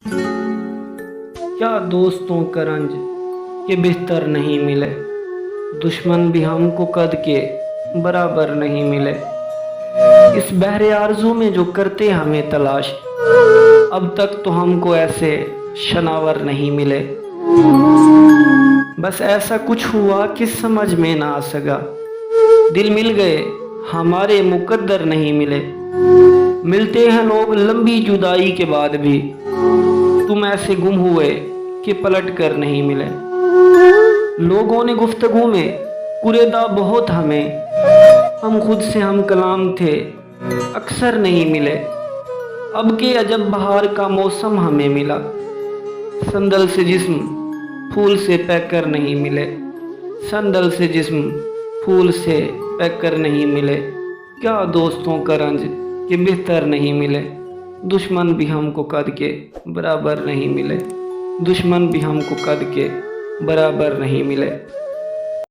क्या दोस्तों का रंज के बेहतर नहीं मिले, दुश्मन भी हमको कद के बराबर नहीं मिले। इस बहरे आरज़ू में जो करते हमें तलाश, अब तक तो हमको ऐसे शनावर नहीं मिले। बस ऐसा कुछ हुआ कि समझ में ना आ सका, दिल मिल गए हमारे मुकद्दर नहीं मिले। मिलते हैं लोग लंबी जुदाई के बाद भी, तुम ऐसे गुम हुए कि पलट कर नहीं मिले। लोगों ने गुफ्तगू में कुरेदा बहुत हमें, हम खुद से हम कलाम थे अक्सर नहीं मिले। अब के अजब बहार का मौसम हमें मिला, संदल से जिस्म फूल से पैकर नहीं मिले। संदल से जिस्म फूल से पैकर नहीं मिले। क्या दोस्तों का रंज के बेहतर नहीं मिले, दुश्मन भी हमको कद के बराबर नहीं मिले। दुश्मन भी हमको कद के बराबर नहीं मिले।